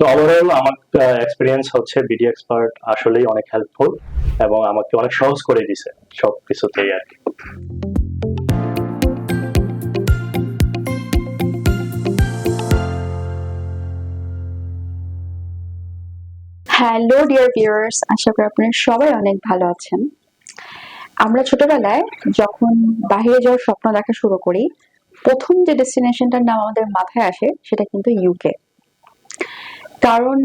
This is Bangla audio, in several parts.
তো ওভারঅল আমার এক্সপিরিয়েন্স হচ্ছে বিডি এক্সপার্ট আসলেই অনেক হেল্পফুল এবং আমাকে অনেক সহজ করে দিছে সবকিছুতেই আর কি। হ্যালো ডিয়ার ভিউয়ার্স, আশা করি আপনারা সবাই অনেক ভালো আছেন। আমরা ছোটবেলায় যখন বাইরে যাওয়ার স্বপ্ন দেখা শুরু করি, প্রথম যে ডেস্টিনেশনটার নাম আমাদের মাথায় আসে সেটা কিন্তু ইউকে। কারণ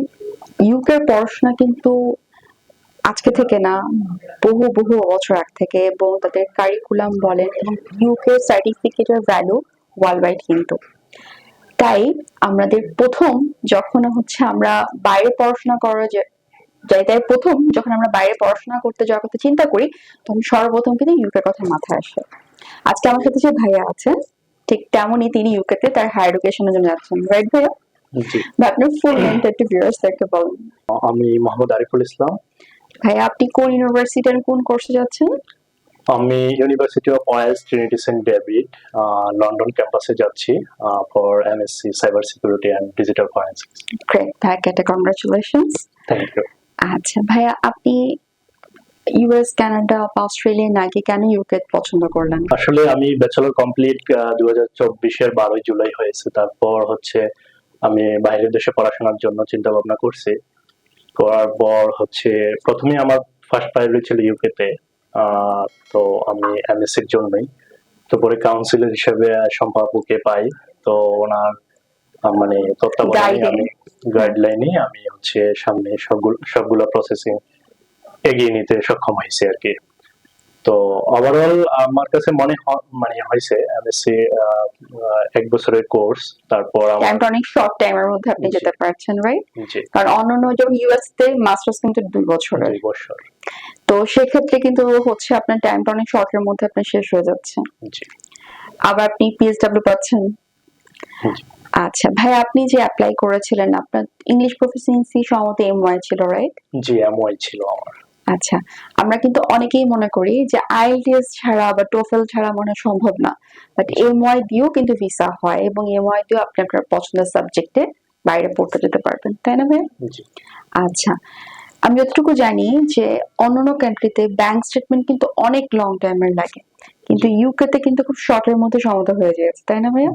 ইউকের পড়াশোনা কিন্তু আজকে থেকে না, বহু বহু বছর আগ থেকে, এবং তাদের কারিকুলাম বলেন এবং ইউকে সার্টিফিকেটের ভ্যালু ওয়ার্ল্ড ওয়াইড কিন্তু। তাই আমাদের প্রথম যখন হচ্ছে আমরা বাইরে পড়াশোনা করা তাই প্রথম যখন আমরা বাইরে পড়াশোনা করতে যাওয়ার কথা চিন্তা করি, তখন সর্বপ্রথম কিন্তু ইউকের কথা মাথায় আসে। আজকে আমার সাথে যে ভাইয়া আছেন, ঠিক তেমনই তিনি ইউকেতে তার হায়ার এডুকেশনের জন্য যাচ্ছেন, রাইট ভাইয়া? জি, বা আপনার ফুল নেমটা একটু ভিউয়ার্সদেরকে বলেন। আমি মোহাম্মদ আরিফুল ইসলাম। ভাইয়া, আপনি কোন ইউনিভার্সিটি আর কোন কোর্সে যাচ্ছেন? আমি university of Wales Trinity Saint David London ক্যাম্পাসে যাচ্ছি for MSc cyber security and digital forensics. Great, ভাইয়াকে কংগ্রাচুলেশনস। Thank you. আচ্ছা ভাইয়া, আপনি ইউএস, কানাডা বা অস্ট্রেলিয়া নাকি কেন ইউকে পছন্দ করলেন? আসলে আমি ব্যাচেলর কমপ্লিট 2024-এর 12 জুলাই হয়েছে। তারপর হচ্ছে আমি বাইরের দেশে পড়াশোনার জন্য চিন্তা ভাবনা করছি। করার পর হচ্ছে প্রথমে আমার ফার্স্ট প্রায়োরিটি ছিল ইউকেতে। তো আমি এমএসসির জন্যই। তো পরে কাউন্সিলর হিসেবে সম্পাদককে পাই। তো ওনার মানে তত্ত্বাবধানে আমি গাইডলাইনে আমি হচ্ছে সামনে সবগুলো প্রসেসিং এগিয়ে নিতে সক্ষম হয়েছি আর কি। তো ওভারঅল আমার কাছে মানে হয়েছে এমএসসি 1 বছরের কোর্স। তারপর টাইমটা অনেক শর্ট টাইমের মধ্যে আপনি যেতে পারছেন, রাইট? জি, কারণ অন্যান্য যেমন ইউএস তে মাস্টার্স কিন্তু 2 বছরের। 2 বছর। তো সেক্ষেত্রে কিন্তু হচ্ছে আপনার টাইমটা অনেক শর্টের মধ্যে আপনার শেষ হয়ে যাচ্ছে। জি, আবার আপনি পিএসডব্লিউ পাচ্ছেন। জি, আচ্ছা ভাই, আপনি যে অ্যাপ্লাই করেছিলেন, আপনার ইংলিশ প্রফিসিয়েন্সি সম্ভবত এমওয়াই ছিল, রাইট? জি, এমওয়াই ছিল আমার। আচ্ছা, আমরা কিন্তু অনেকেই মনে করি যে আইএলটিএস ছাড়া বা টোফেল ছাড়া মনে হয় সম্ভব না, বাট এমওয়াই দিয়েও কিন্তু ভিসা হয় এবং এমওয়াই দিয়েও আপনি আপনার পছন্দের সাবজেক্টে বাইরে পড়তে যেতে পারবেন, তাই না ভাই? জি, আচ্ছা, আমি যতটুকু জানি যে অন্যান্য কান্ট্রিতে ব্যাংক স্টেটমেন্ট কিন্তু অনেক লং টাইমের লাগে, কিন্তু ইউকে তে কিন্তু খুব শর্টের মধ্যে সমাধা হয়ে যাচ্ছে, তাই না ভাইয়া?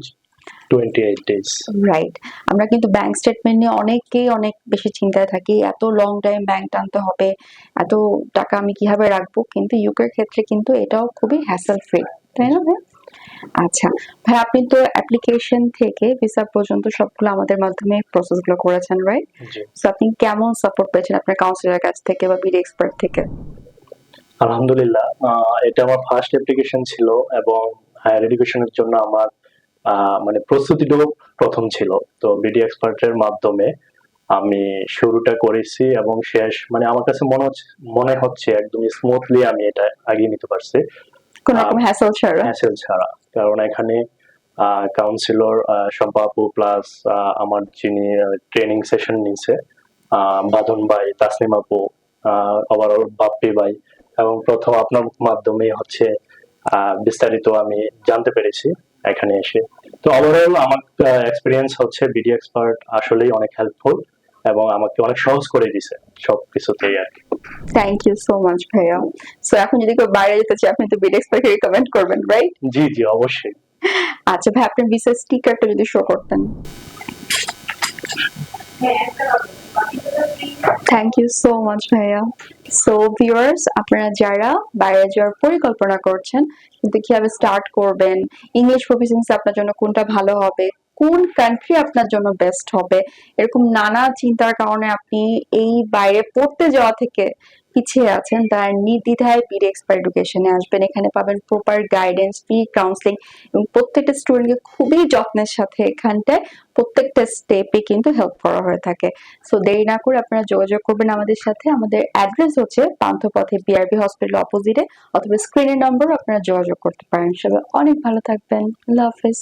28 ডেজ। রাইট। আমরা কিন্তু ব্যাংক স্টেটমেন্ট নিয়ে অনেকেই অনেক বেশি চিন্তায় থাকি, এত লং টাইম ব্যাংক টানতে হবে, এত টাকা আমি কিভাবে রাখবো, কিন্তু ইউকের ক্ষেত্রে কিন্তু এটাও খুবই হ্যাসেল ফ্রি, তাই না ভাই? আচ্ছা ভাই, আপনি তো অ্যাপ্লিকেশন থেকে ভিসা পর্যন্ত সবগুলো আমাদের মাধ্যমে প্রসেসগুলো করেছেন, রাইট? জি, সো আপনি কেমন সাপোর্ট পেয়েছেন আপনার কাউন্সিলরের কাছ থেকে বা বিডি এক্সপার্ট থেকে? আলহামদুলিল্লাহ। এটা আমার ফার্স্ট অ্যাপ্লিকেশন ছিল এবং হায়ার এডুকেশনের জন্য আমার মানে প্রস্তুতিটাও প্রথম ছিল। তো বিডি এক্সপার্টের মাধ্যমে আমি শুরুটা করেছি এবং শেষ মানে আমার কাছে মনে হচ্ছে একদমই স্মুথলি আমি এটা এগিয়ে নিতে পারছি। কোন রকম হ্যাসেল ছাড়া? হ্যাসেল ছাড়া। কারণ এখানে কাউন্সিলর শম্পা আপু প্লাস আমার যিনি ট্রেনিং সেশন নিছে বাঁধন ভাই, তাসনিম আপু, ওভারঅল বাপ্পি ভাই, এবং প্রথম আপনার মাধ্যমে হচ্ছে বিস্তারিত আমি জানতে পেরেছি এখানে এসে। তো ওভারঅল আমার এক্সপিরিয়েন্স হচ্ছে বিডি এক্সপার্ট আসলেই অনেক হেল্পফুল এবং আমাকে অনেক সহজ করে দিছে সবকিছুতেই আর কি। থ্যাংক ইউ সো মাচ ভাইয়া। সো এখন যদি কেউ বাইরে যেতে চায়, আপনি তো বিডি এক্সপার্টকে রিকমেন্ড করবেন, রাইট? জি, জি, অবশ্যই। আচ্ছা ভাই, আপনার ভিসা স্টিকারটা যদি শো করতেন। থ্যাংক ইউ সো মাচ ভাইয়া। সো ভিউয়ার্স, আপনারা যারা বাইরে যাওয়ার পরিকল্পনা করছেন কিন্তু কিভাবে স্টার্ট করবেন, ইংলিশ প্রফিসিয়েন্সি আপনার জন্য কোনটা ভালো হবে, কোন কান্ট্রি আপনার জন্য বেস্ট হবে, এরকম নানা চিন্তার কারণে আপনি এই বাইরে পড়তে যাওয়া থেকে পিছিয়ে আছেন, তার নির্দ্বিধায় বিডি এক্সপার্ট এডুকেশনে আসবেন। এখানে পাবেন প্রপার গাইডেন্স, ফ্রি কাউন্সিলিং এবং প্রত্যেকটা স্টুডেন্টকে খুবই যত্নের সাথে এখানটায় প্রত্যেকটা স্টেপে কিন্তু হেল্প করা হয়ে থাকে। সো দেরি না করে আপনারা যোগাযোগ করবেন আমাদের সাথে। আমাদের অ্যাড্রেস হচ্ছে পান্থপথে বিআরবি হসপিটাল অপোজিটে, অথবা স্ক্রিনের নম্বর আপনারা যোগাযোগ করতে পারেন। সবাই অনেক ভালো থাকবেন। আল্লাহ হাফেজ।